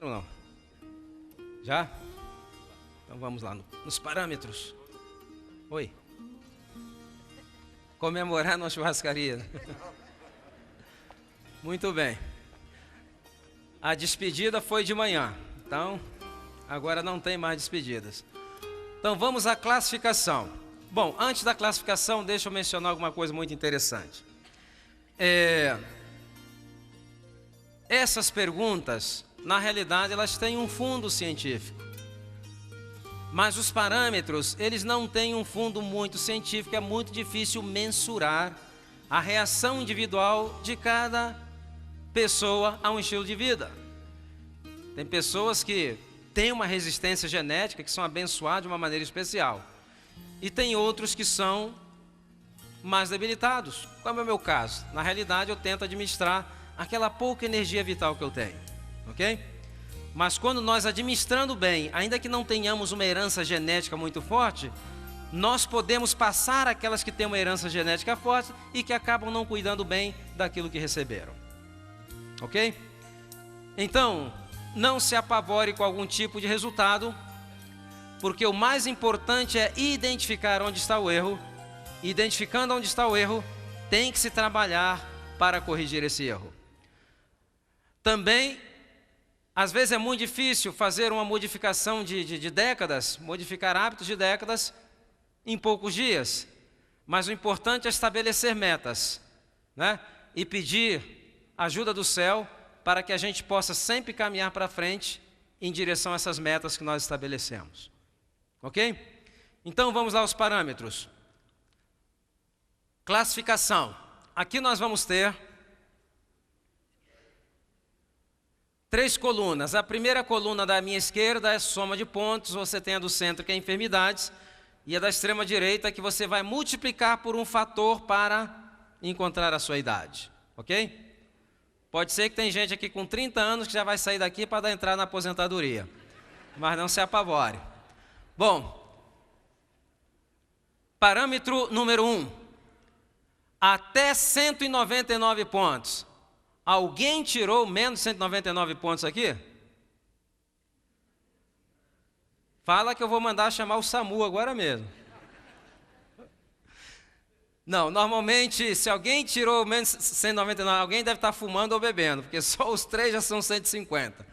Ou não? Já? Então vamos lá, nos parâmetros. Oi. Comemorar numa churrascaria. Muito bem. A despedida foi de manhã, então agora não tem mais despedidas. Então vamos à classificação. Bom, antes da classificação, deixa eu mencionar alguma coisa muito interessante. Essas perguntas, na realidade, elas têm um fundo científico. Mas os parâmetros, eles não têm um fundo muito científico, é muito difícil mensurar a reação individual de cada pessoa a um estilo de vida. Tem pessoas que têm uma resistência genética, que são abençoadas de uma maneira especial. E tem outros que são mais debilitados, como é o meu caso. Na realidade, eu tento administrar aquela pouca energia vital que eu tenho, ok? Mas quando nós administrando bem, ainda que não tenhamos uma herança genética muito forte, nós podemos passar aquelas que têm uma herança genética forte e que acabam não cuidando bem daquilo que receberam, ok? Então, não se apavore com algum tipo de resultado, porque o mais importante é identificar onde está o erro. Identificando onde está o erro, tem que se trabalhar para corrigir esse erro. Também, às vezes é muito difícil fazer uma modificação de décadas, modificar hábitos de décadas em poucos dias. Mas o importante é estabelecer metas, né? E pedir ajuda do céu para que a gente possa sempre caminhar para frente em direção a essas metas que nós estabelecemos. Ok? Então vamos lá aos parâmetros. Classificação. Aqui nós vamos ter 3 colunas. A primeira coluna da minha esquerda é soma de pontos, você tem a do centro que é enfermidades, e a da extrema direita que você vai multiplicar por um fator para encontrar a sua idade. Ok? Pode ser que tem gente aqui com 30 anos que já vai sair daqui para entrar na aposentadoria. Mas não se apavore. Bom, parâmetro número 1. Até 199 pontos. Alguém tirou menos de 199 pontos aqui? Fala que eu vou mandar chamar o SAMU agora mesmo. Não, normalmente, se alguém tirou menos de 199, alguém deve estar fumando ou bebendo, porque só os 3 já são 150.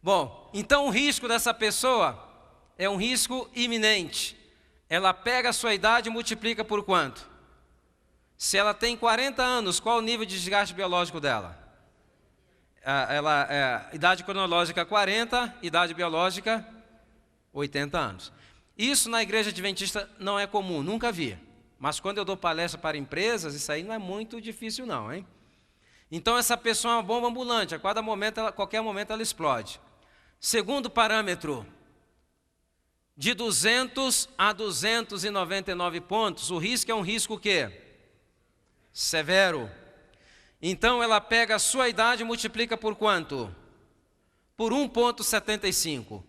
Bom, então o risco dessa pessoa é um risco iminente. Ela pega a sua idade e multiplica por quanto? Se ela tem 40 anos, qual o nível de desgaste biológico dela? Idade cronológica 40, idade biológica 80 anos. Isso na igreja adventista não é comum, nunca vi. Mas quando eu dou palestra para empresas, isso aí não é muito difícil não, hein? Então essa pessoa é uma bomba ambulante, a qualquer momento ela explode. Segundo parâmetro, de 200 a 299 pontos, o risco é um risco o quê? Severo. Então ela pega a sua idade e multiplica por quanto? Por 1,75.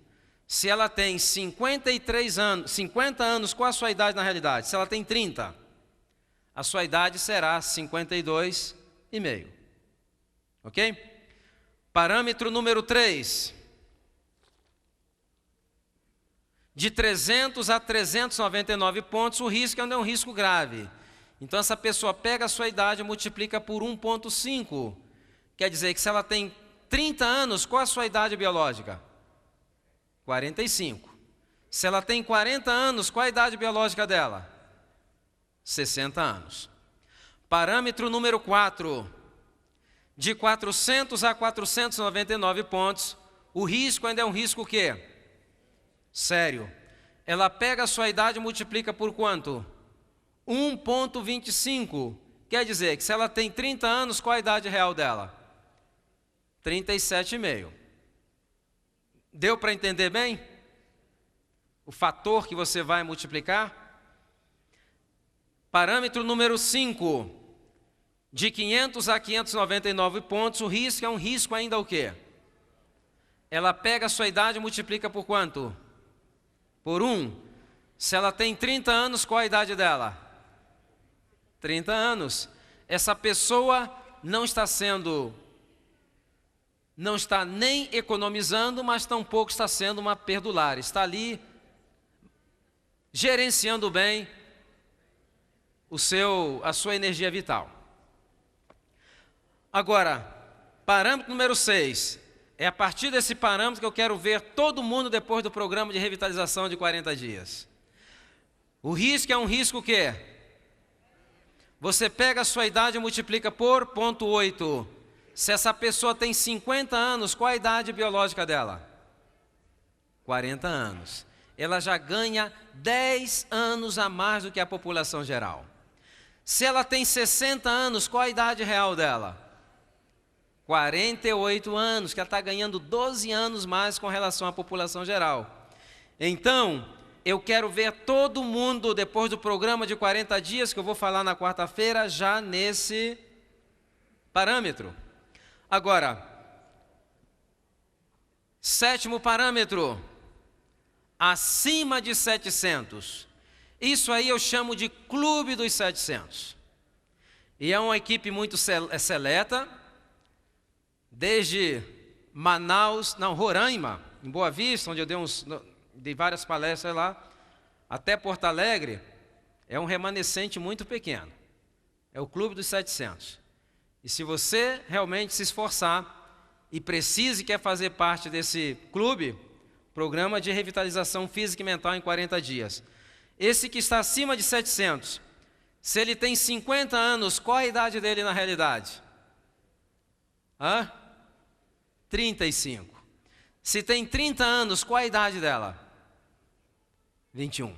Se ela tem 53 anos, 50 anos, qual a sua idade na realidade? Se ela tem 30, a sua idade será 52,5. Ok? Parâmetro número 3. De 300 a 399 pontos, o risco ainda é um risco grave. Então essa pessoa pega a sua idade e multiplica por 1,5. Quer dizer que se ela tem 30 anos, qual a sua idade biológica? 45. Se ela tem 40 anos, qual a idade biológica dela? 60 anos. Parâmetro número 4. De 400 a 499 pontos, o risco ainda é um risco o quê? Sério. Ela pega a sua idade e multiplica por quanto? 1,25. Quer dizer que se ela tem 30 anos, qual a idade real dela? 37,5. Deu para entender bem? O fator que você vai multiplicar? Parâmetro número 5. De 500 a 599 pontos, o risco é um risco ainda o quê? Ela pega a sua idade e multiplica por quanto? Por 1. Se ela tem 30 anos, qual a idade dela? 30 anos. Essa pessoa não está sendo não está nem economizando, mas tampouco está sendo uma perdulária. Está ali gerenciando bem a sua energia vital. Agora, parâmetro número 6. É a partir desse parâmetro que eu quero ver todo mundo depois do programa de revitalização de 40 dias. O risco é um risco o quê? Você pega a sua idade e multiplica por 0,8. Se essa pessoa tem 50 anos, qual a idade biológica dela? 40 anos. Ela já ganha 10 anos a mais do que a população geral. Se ela tem 60 anos, qual a idade real dela? 48 anos, que ela está ganhando 12 anos mais com relação à população geral. Então, eu quero ver todo mundo, depois do programa de 40 dias, que eu vou falar na quarta-feira, já nesse parâmetro. Agora, 7º parâmetro, acima de 700. Isso aí eu chamo de Clube dos 700. E é uma equipe muito seleta, desde Manaus, Roraima, em Boa Vista, onde eu dei várias palestras lá, até Porto Alegre, é um remanescente muito pequeno. É o Clube dos 700. E se você realmente se esforçar e precisa e quer fazer parte desse clube, programa de revitalização física e mental em 40 dias. Esse que está acima de 700, se ele tem 50 anos, qual a idade dele na realidade? 35. Se tem 30 anos, qual a idade dela? 21.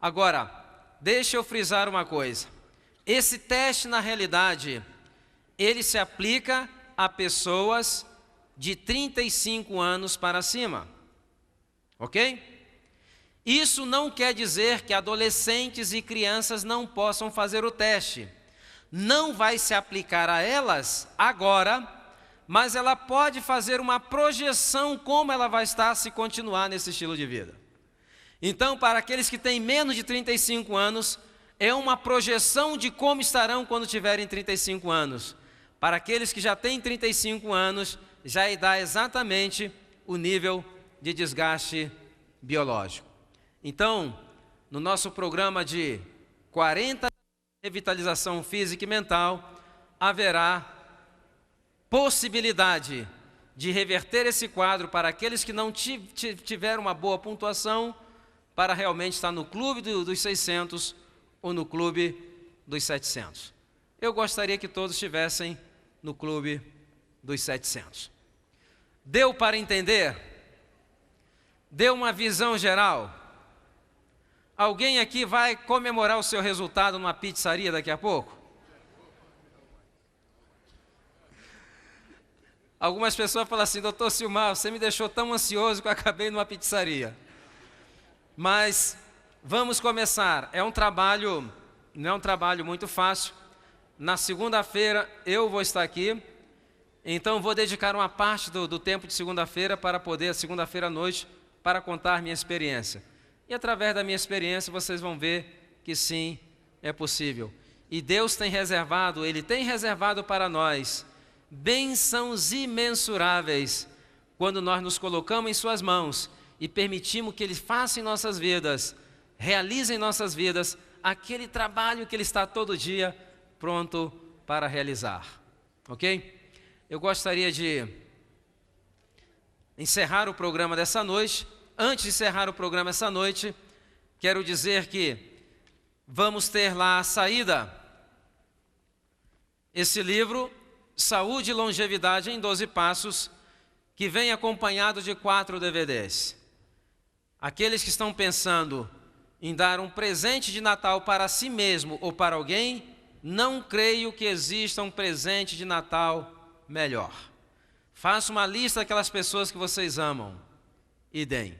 Agora, deixa eu frisar uma coisa. Esse teste, na realidade, ele se aplica a pessoas de 35 anos para cima. Ok? Isso não quer dizer que adolescentes e crianças não possam fazer o teste. Não vai se aplicar a elas agora, mas ela pode fazer uma projeção como ela vai estar se continuar nesse estilo de vida. Então, para aqueles que têm menos de 35 anos, é uma projeção de como estarão quando tiverem 35 anos. Para aqueles que já têm 35 anos, já dá exatamente o nível de desgaste biológico. Então, no nosso programa de 40 revitalização física e mental, haverá possibilidade de reverter esse quadro para aqueles que não tiveram uma boa pontuação, para realmente estar no clube dos 600 ou no clube dos 700. Eu gostaria que todos estivessem no clube dos 700. Deu para entender? Deu uma visão geral? Alguém aqui vai comemorar o seu resultado numa pizzaria daqui a pouco? Algumas pessoas falam assim: doutor Silmar, você me deixou tão ansioso que eu acabei numa pizzaria. Mas vamos começar. Não é um trabalho muito fácil. Na segunda-feira eu vou estar aqui, então vou dedicar uma parte do tempo de segunda-feira para poder, segunda-feira à noite, para contar minha experiência. E através da minha experiência vocês vão ver que sim, é possível. E Deus tem reservado, Ele tem reservado para nós bênçãos imensuráveis quando nós nos colocamos em Suas mãos e permitimos que Ele faça em nossas vidas, realize em nossas vidas aquele trabalho que Ele está todo dia pronto para realizar. Ok? Eu gostaria de encerrar o programa dessa noite. Antes de encerrar o programa essa noite, quero dizer que vamos ter lá a saída. Esse livro, Saúde e Longevidade em 12 Passos, que vem acompanhado de 4 DVDs. Aqueles que estão pensando em dar um presente de Natal para si mesmo ou para alguém, não creio que exista um presente de Natal melhor. Faça uma lista daquelas pessoas que vocês amam e deem.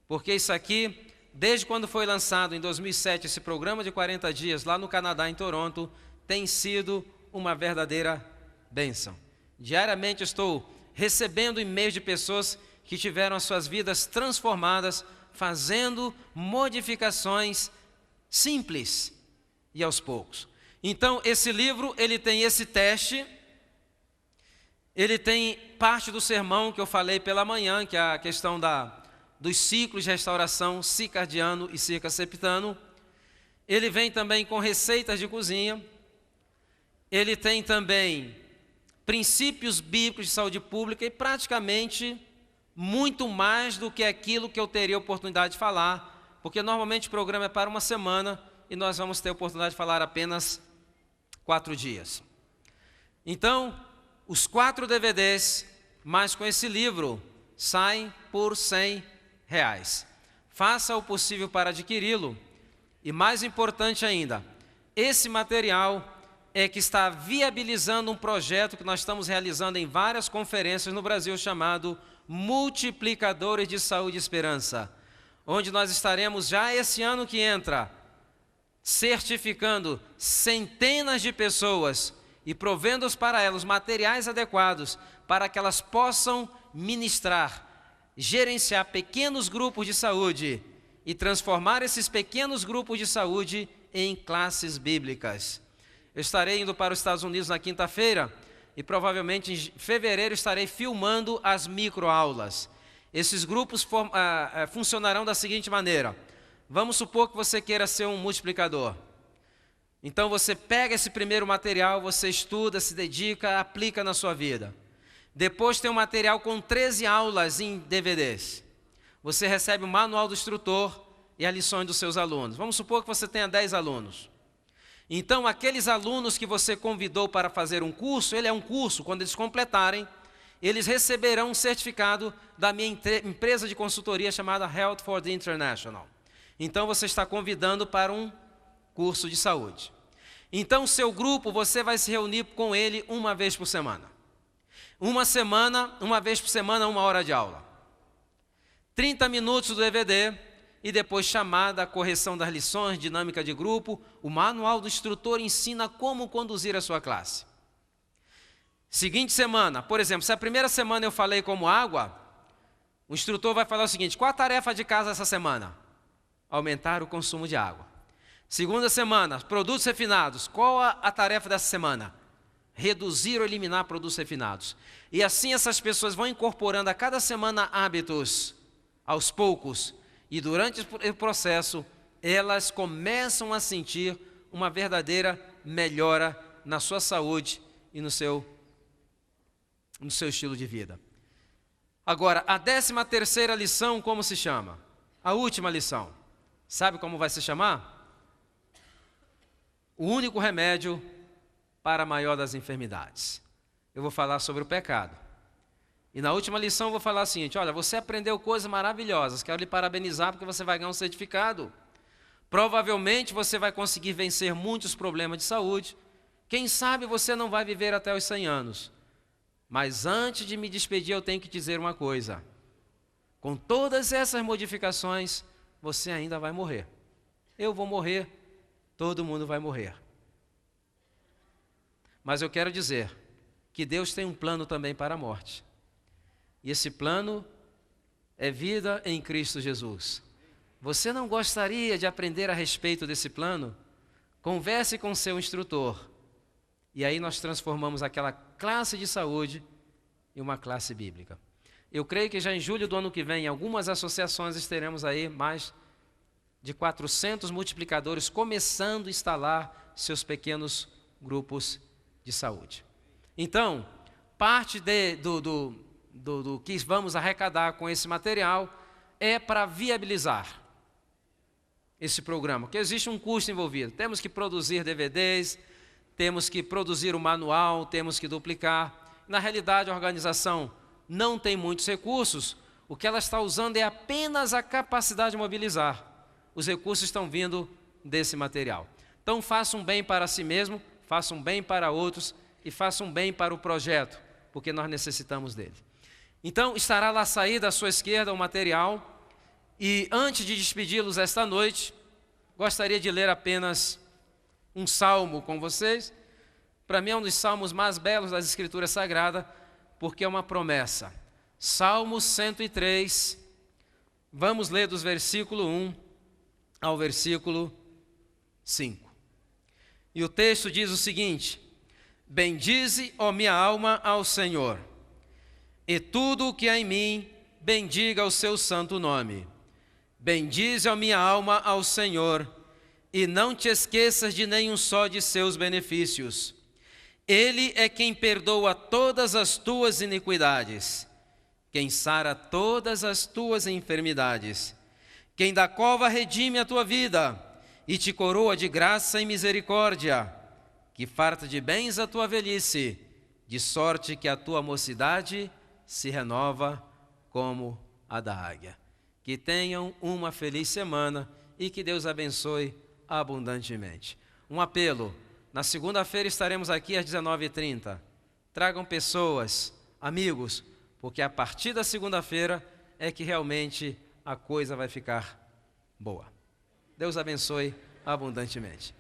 Porque isso aqui, desde quando foi lançado em 2007, esse programa de 40 dias lá no Canadá, em Toronto, tem sido uma verdadeira bênção. Diariamente estou recebendo e-mails de pessoas que tiveram as suas vidas transformadas, fazendo modificações simples e aos poucos. Então, esse livro, ele tem esse teste, Ele tem parte do sermão que eu falei pela manhã, que é a questão dos ciclos de restauração circadiano e circaseptano. Ele vem também com receitas de cozinha. Ele tem também princípios bíblicos de saúde pública e praticamente muito mais do que aquilo que eu teria oportunidade de falar, porque normalmente o programa é para uma semana e nós vamos ter a oportunidade de falar apenas 4 dias. Então, os 4 DVDs, mais com esse livro, saem por R$100. Faça o possível para adquiri-lo. E mais importante ainda, esse material é que está viabilizando um projeto que nós estamos realizando em várias conferências no Brasil, chamado Multiplicadores de Saúde e Esperança, onde nós estaremos já esse ano que entra, certificando centenas de pessoas e provendo-os para elas materiais adequados para que elas possam ministrar, gerenciar pequenos grupos de saúde e transformar esses pequenos grupos de saúde em classes bíblicas. Eu estarei indo para os Estados Unidos na quinta-feira e provavelmente em fevereiro estarei filmando as microaulas. Esses grupos funcionarão da seguinte maneira. Vamos supor que você queira ser um multiplicador. Então você pega esse primeiro material, você estuda, se dedica, aplica na sua vida. Depois tem um material com 13 aulas em DVDs. Você recebe o manual do instrutor e as lições dos seus alunos. Vamos supor que você tenha 10 alunos. Então, aqueles alunos que você convidou para fazer um curso, ele é um curso, quando eles completarem, eles receberão um certificado da minha empresa de consultoria chamada Health for the International. Então, você está convidando para um curso de saúde. Então, o seu grupo, você vai se reunir com ele uma vez por semana. Uma vez por semana, 1 hora de aula. 30 minutos do DVD e depois chamada, correção das lições, dinâmica de grupo. O manual do instrutor ensina como conduzir a sua classe. Seguinte semana, por exemplo, se a primeira semana eu falei como água, o instrutor vai falar o seguinte: qual a tarefa de casa essa semana? Aumentar o consumo de água. Segunda semana, produtos refinados. Qual a tarefa dessa semana? Reduzir ou eliminar produtos refinados. E assim essas pessoas vão incorporando a cada semana hábitos, aos poucos, e durante o processo, elas começam a sentir uma verdadeira melhora na sua saúde e no seu estilo de vida. Agora, a 13ª lição, como se chama? A última lição. Sabe como vai se chamar? O único remédio para a maior das enfermidades. Eu vou falar sobre o pecado. E na última lição eu vou falar o seguinte: olha, você aprendeu coisas maravilhosas, quero lhe parabenizar porque você vai ganhar um certificado. Provavelmente você vai conseguir vencer muitos problemas de saúde. Quem sabe você não vai viver até os 100 anos. Mas antes de me despedir eu tenho que dizer uma coisa. Com todas essas modificações, você ainda vai morrer. Eu vou morrer, todo mundo vai morrer. Mas eu quero dizer que Deus tem um plano também para a morte. E esse plano é vida em Cristo Jesus. Você não gostaria de aprender a respeito desse plano? Converse com seu instrutor. E aí nós transformamos aquela classe de saúde em uma classe bíblica. Eu creio que já em julho do ano que vem, em algumas associações, teremos aí mais de 400 multiplicadores começando a instalar seus pequenos grupos de saúde. Então, parte do que vamos arrecadar com esse material é para viabilizar esse programa, porque existe um custo envolvido. Temos que produzir DVDs, temos que produzir o manual, temos que duplicar. Na realidade, a organização não tem muitos recursos, o que ela está usando é apenas a capacidade de mobilizar. Os recursos estão vindo desse material. Então, faça um bem para si mesmo, faça um bem para outros e faça um bem para o projeto, porque nós necessitamos dele. Então, estará lá à saída à sua esquerda o material. E antes de despedi-los esta noite, gostaria de ler apenas um salmo com vocês. Para mim é um dos salmos mais belos das Escrituras Sagradas, porque é uma promessa. Salmo 103, vamos ler dos versículo 1 ao versículo 5. E o texto diz o seguinte: Bendize, ó minha alma, ao Senhor, e tudo o que há em mim, bendiga o seu santo nome. Bendize, ó minha alma, ao Senhor, e não te esqueças de nenhum só de seus benefícios. Ele é quem perdoa todas as tuas iniquidades, quem sara todas as tuas enfermidades, quem da cova redime a tua vida e te coroa de graça e misericórdia, que farta de bens a tua velhice, de sorte que a tua mocidade se renova como a da águia. Que tenham uma feliz semana e que Deus abençoe abundantemente. Um apelo: na segunda-feira estaremos aqui às 19h30. Tragam pessoas, amigos, porque a partir da segunda-feira é que realmente a coisa vai ficar boa. Deus abençoe abundantemente.